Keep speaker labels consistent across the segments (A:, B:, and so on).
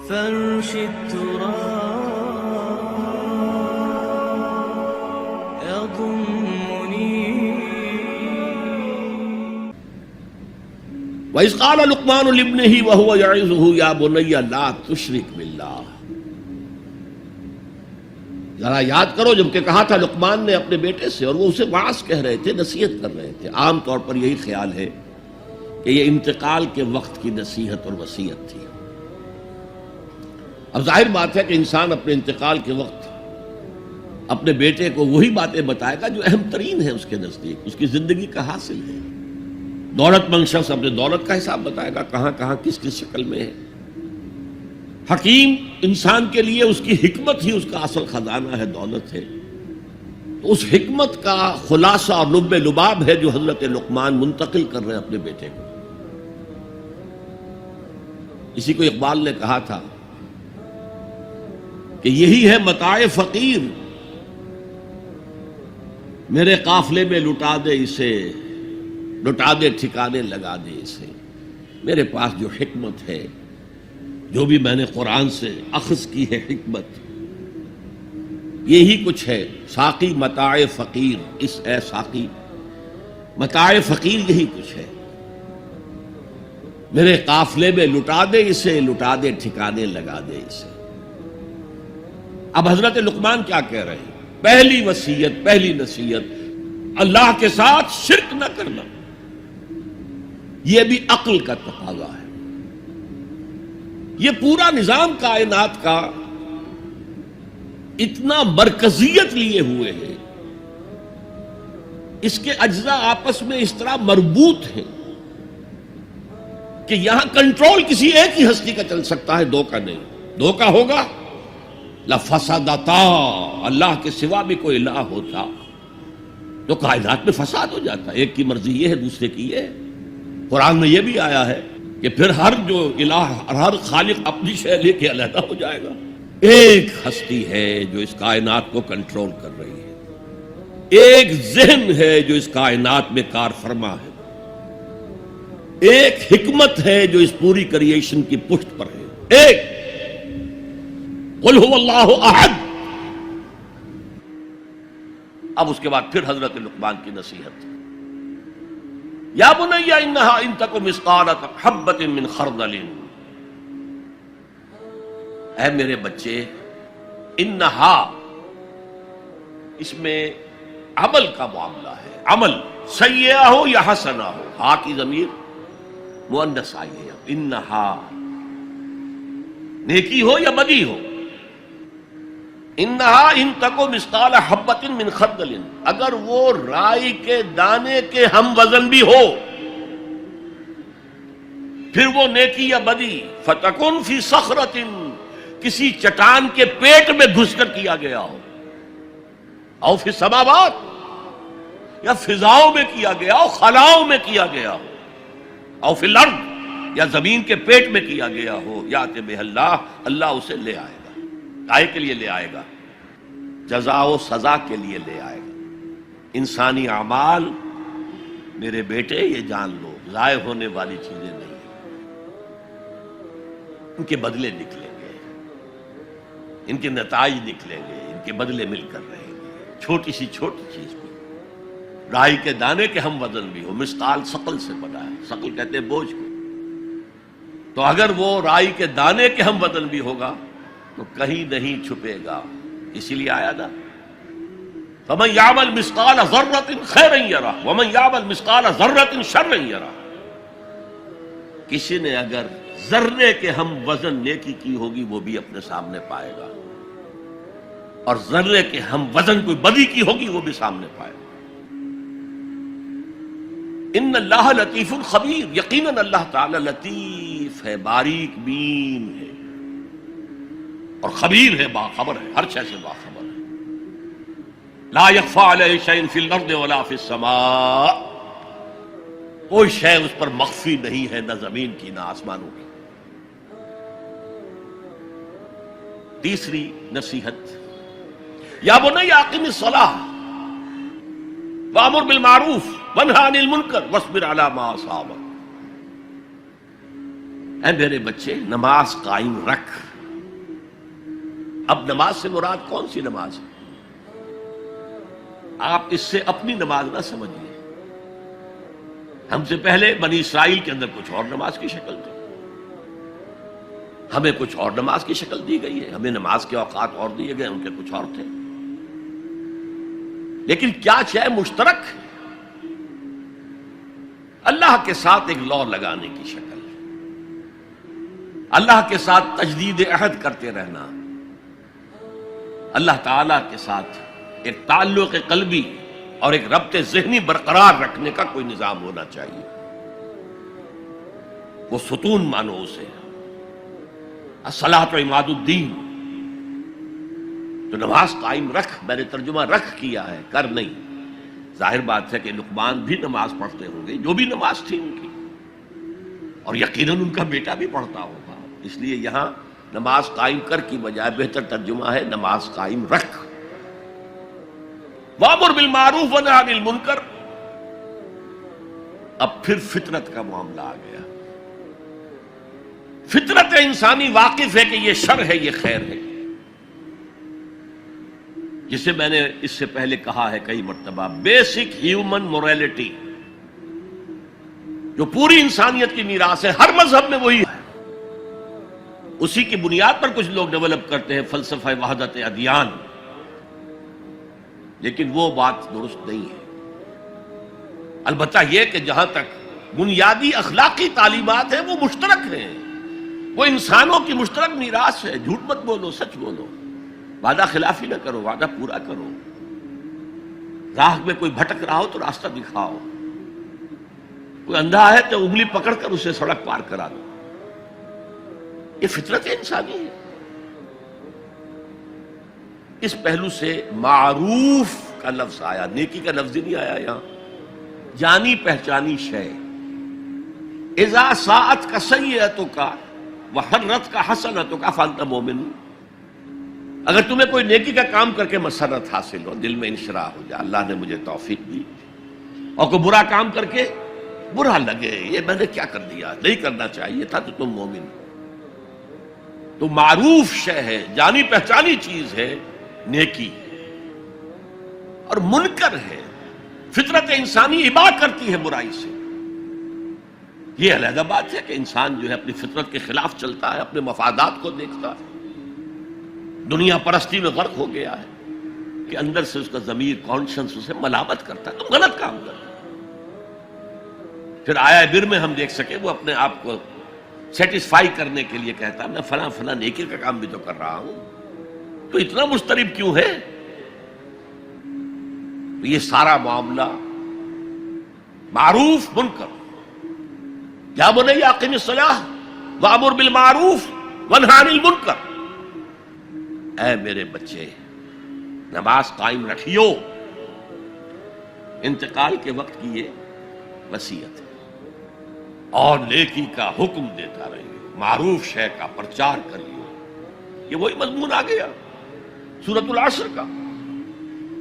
A: فرش التراب يضمني.
B: وَإِذْ قَالَ لُقْمَانُ لِابْنِهِ وَهُوَ يَعِظُهُ يَا بُنَيَّ لَا تُشْرِكْ بِاللَّهِ. ذرا یاد کرو جب کہ کہا تھا لقمان نے اپنے بیٹے سے، اور وہ اسے واعظ کہہ رہے تھے، نصیحت کر رہے تھے. عام طور پر یہی خیال ہے کہ یہ انتقال کے وقت کی نصیحت اور وصیت تھی. اب ظاہر بات ہے کہ انسان اپنے انتقال کے وقت اپنے بیٹے کو وہی باتیں بتائے گا جو اہم ترین ہے اس کے نزدیک، اس کی زندگی کا حاصل ہے. دولت مند شخص اپنے دولت کا حساب بتائے گا، کہاں کہاں کس کس شکل میں ہے. حکیم انسان کے لیے اس کی حکمت ہی اس کا اصل خزانہ ہے، دولت ہے. تو اس حکمت کا خلاصہ اور لب لباب ہے جو حضرت لقمان منتقل کر رہے ہیں اپنے بیٹے کو. اسی کو اقبال نے کہا تھا کہ یہی ہے متاع فقیر، میرے قافلے میں لٹا دے اسے، لٹا دے ٹھکانے لگا دے اسے. میرے پاس جو حکمت ہے، جو بھی میں نے قرآن سے اخذ کی ہے حکمت، یہی کچھ ہے. ساقی متاع فقیر، اس اے ساقی متاع فقیر یہی کچھ ہے. میرے قافلے میں لٹا دے اسے، لٹا دے ٹھکانے لگا دے اسے. اب حضرت لقمان کیا کہہ رہے ہیں؟ پہلی وصیت، پہلی نصیحت، اللہ کے ساتھ شرک نہ کرنا. یہ بھی عقل کا تقاضا ہے. یہ پورا نظام کائنات کا اتنا مرکزیت لیے ہوئے ہے، اس کے اجزاء آپس میں اس طرح مربوط ہیں کہ یہاں کنٹرول کسی ایک ہی ہستی کا چل سکتا ہے، دو کا نہیں. دو کا ہوگا لفسدتا، اللہ کے سوا بھی کوئی الہ ہوتا تو کائنات میں فساد ہو جاتا. ایک کی مرضی یہ ہے، دوسرے کی یہ ہے. قرآن میں یہ بھی آیا ہے کہ پھر ہر جو الہ، ہر خالق اپنی شے لے کے علیحدہ ہو جائے گا. ایک ہستی ہے جو اس کائنات کو کنٹرول کر رہی ہے، ایک ذہن ہے جو اس کائنات میں کار فرما ہے، ایک حکمت ہے جو اس پوری کریشن کی پشت پر ہے. ایک قل هو اللہ احد. اب اس کے بعد پھر حضرت لقمان کی نصیحت. یا بنی انہا ان تک مثقال حبۃ من خردل. اے میرے بچے، انہا اس میں عمل کا معاملہ ہے. عمل سیئہ ہو یا حسنہ ہو، ہا کی ضمیر مؤنث آئی ہے. انہا نیکی ہو یا بدی ہو. انہا ان تکو مثقال حبۃ من خردل، اگر وہ رائی کے دانے کے ہم وزن بھی ہو، پھر وہ نیکی یا بدی. فتکن فی صخرۃ، کسی چٹان کے پیٹ میں گھس کر کیا گیا ہو، او فی السماوات، یا فضاؤں میں کیا گیا ہو، خلاؤں میں کیا گیا ہو، او فی الارض، یا زمین کے پیٹ میں کیا گیا ہو. یات بہ اللہ، اللہ اسے لے آئے گا. کائے کے لیے لے آئے گا؟ جزا و سزا کے لیے لے آئے گا. انسانی اعمال میرے بیٹے یہ جان لو ضائع ہونے والی چیزیں نہیں ہیں. ان کے بدلے نکلیں گے، ان کے نتائج نکلیں گے، ان کے بدلے مل کر رہیں گے. چھوٹی سی چھوٹی چیز بھی، رائی کے دانے کے ہم وزن بھی ہو. مثقال ثقل سے بنا ہے، ثقل کہتے ہیں بوجھ کو. تو اگر وہ رائی کے دانے کے ہم وزن بھی ہوگا تو کہیں نہیں چھپے گا. اسی لیے آیا نا فَمَنْ يَعْمَلْ مِثْقَالَ ذَرَّةٍ خَيْرًا يَرَهُ وَمَنْ يَعْمَلْ مِثْقَالَ ذَرَّةٍ شَرًّا يَرَهُ. کسی نے اگر ذرے کے ہم وزن نیکی کی ہوگی وہ بھی اپنے سامنے پائے گا، اور ذرے کے ہم وزن کوئی بدی کی ہوگی وہ بھی سامنے پائے گا. ان اللہ لطیف خبیر، یقیناً اللہ تعالی لطیف ہے، باریک بین ہے، اور خبیر ہے، باخبر ہے، ہر شے سے باخبر ہے. لا یخفی علیہ شیء فی الارض ولا فی السماء، کوئی شے اس پر مخفی نہیں ہے، نہ زمین کی نہ آسمانوں کی. تیسری نصیحت، یا بنی اقم الصلاۃ وامر بالمعروف وانہی عن المنکر واصبر علی ما اصابک. اے میرے بچے، نماز قائم رکھ، اب نماز سے مراد کون سی نماز ہے؟ آپ اس سے اپنی نماز نہ سمجھیے. ہم سے پہلے بنی اسرائیل کے اندر کچھ اور نماز کی شکل تھی، ہمیں کچھ اور نماز کی شکل دی گئی ہے، ہمیں نماز کے اوقات اور دیے گئے، ان کے کچھ اور تھے. لیکن کیا شے مشترک؟ اللہ کے ساتھ ایک لا لگانے کی شکل، اللہ کے ساتھ تجدید عہد کرتے رہنا، اللہ تعالی کے ساتھ ایک تعلق قلبی اور ایک ربط ذہنی برقرار رکھنے کا کوئی نظام ہونا چاہیے. وہ ستون مانو اسے، الصلاۃ عماد الدین. تو نماز قائم رکھ، میں نے ترجمہ رکھ کیا ہے، کر نہیں. ظاہر بات ہے کہ لقمان بھی نماز پڑھتے ہوں گے، جو بھی نماز تھی ان کی، اور یقیناً ان کا بیٹا بھی پڑھتا ہوگا. اس لیے یہاں نماز قائم کر کی بجائے بہتر ترجمہ ہے نماز قائم رکھ. وَأْمُرْ بِالْمَعْرُوفِ وَانْهَ عَنِ الْمُنْكَرِ. اب پھر فطرت کا معاملہ آ گیا. فطرت انسانی واقف ہے کہ یہ شر ہے، یہ خیر ہے، جسے میں نے اس سے پہلے کہا ہے کئی مرتبہ، بیسک ہیومن موریلٹی جو پوری انسانیت کی میراث ہے، ہر مذہب میں وہی ہے. اسی کی بنیاد پر کچھ لوگ ڈیولپ کرتے ہیں فلسفہ وحدت ادیان، لیکن وہ بات درست نہیں ہے. البتہ یہ کہ جہاں تک بنیادی اخلاقی تعلیمات ہیں وہ مشترک ہیں، وہ انسانوں کی مشترک میراث ہے. جھوٹ مت بولو، سچ بولو، وعدہ خلافی نہ کرو، وعدہ پورا کرو. راہ میں کوئی بھٹک رہا ہو تو راستہ دکھاؤ، کوئی اندھا ہے تو انگلی پکڑ کر اسے سڑک پار کرا دو. یہ فطرت انسانی ہے. اس پہلو سے معروف کا لفظ آیا، نیکی کا لفظ ہی نہیں آیا یہاں. جانی پہچانی شے. اذا ساعت کا سیئتک وحرت کا حسنتک فانت مومن. اگر تمہیں کوئی نیکی کا کام کر کے مسرت حاصل ہو، دل میں انشراح ہو جائے اللہ نے مجھے توفیق دی، اور کوئی برا کام کر کے برا لگے یہ میں نے کیا کر دیا، نہیں کرنا چاہیے تھا، تو تم مومن. تو معروف شے ہے، جانی پہچانی چیز ہے نیکی، اور منکر ہے، فطرت انسانی ابا کرتی ہے برائی سے. یہ علیحدہ بات ہے کہ انسان جو ہے اپنی فطرت کے خلاف چلتا ہے، اپنے مفادات کو دیکھتا ہے، دنیا پرستی میں غرق ہو گیا ہے کہ اندر سے اس کا ضمیر کانشنس اسے ملامت کرتا ہے، تم غلط کام کر. پھر آیا بر میں ہم دیکھ سکے وہ اپنے آپ کو سیٹسفائی کرنے کے لیے کہتا ہے میں فلاں فلاں نیکی کا کام بھی تو کر رہا ہوں، تو اتنا مضطرب کیوں ہے؟ تو یہ سارا معاملہ معروف منکر. یا بنی اقم الصلاۃ وامر بالمعروف وانہی عن المنکر. اے میرے بچے نماز قائم رکھیو. انتقال کے وقت کی یہ وصیت ہے. اور نیکی کا حکم دیتا رہیو، معروف شے کا پرچار کریو. یہ وہی مضمون آ گیا سورۃ العصر کا،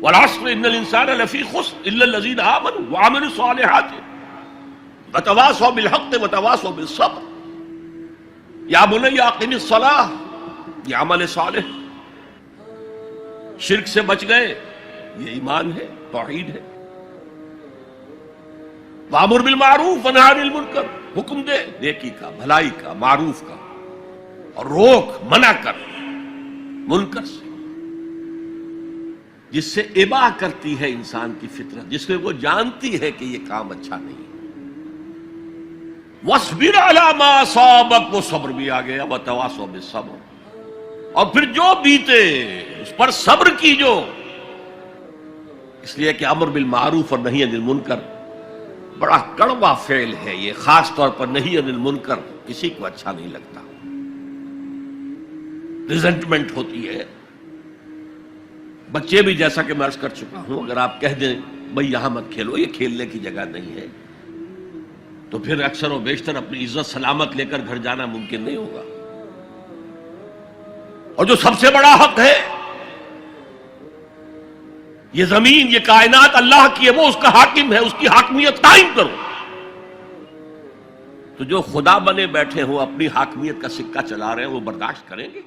B: والعصر ان الانسان لفی خسر الا الذین آمنوا وعملوا الصالحات وتواصوا بالحق وتواصوا بالصبر. یا بنی اقم الصلاۃ، یہ عمل صالح. شرک سے بچ گئے، یہ ایمان ہے، توحید ہے. وامر بالمعروف ونہی عن المنکر، حکم دے نیکی کا، بھلائی کا، معروف کا، اور روک منع کر منکر سے، جس سے ابا کرتی ہے انسان کی فطرت، جس میں وہ جانتی ہے کہ یہ کام اچھا نہیں. وَاصْبِرْ عَلَىٰ مَا أَصَابَكَ، وہ صبر بھی آ گیا، وَتَوَاصَوْا بِالصَّبْرِ، اور پھر جو بیتے اس پر صبر کیجو. اس لیے کہ امر بالمعروف اور نہی عن المنکر بڑا کڑوا فعل ہے. یہ خاص طور پر نہی عن المنکر کسی کو اچھا نہیں لگتا، ریزنٹمنٹ ہوتی ہے. بچے بھی جیسا کہ میں عرض کر چکا ہوں، اگر آپ کہہ دیں بھئی یہاں مت کھیلو، یہ کھیلنے کی جگہ نہیں ہے، تو پھر اکثر و بیشتر اپنی عزت سلامت لے کر گھر جانا ممکن نہیں ہوگا. اور جو سب سے بڑا حق ہے، یہ زمین، یہ کائنات اللہ کی ہے، وہ اس کا حاکم ہے، اس کی حاکمیت قائم کرو. تو جو خدا بنے بیٹھے ہوں اپنی حاکمیت کا سکہ چلا رہے ہیں وہ برداشت کریں گے؟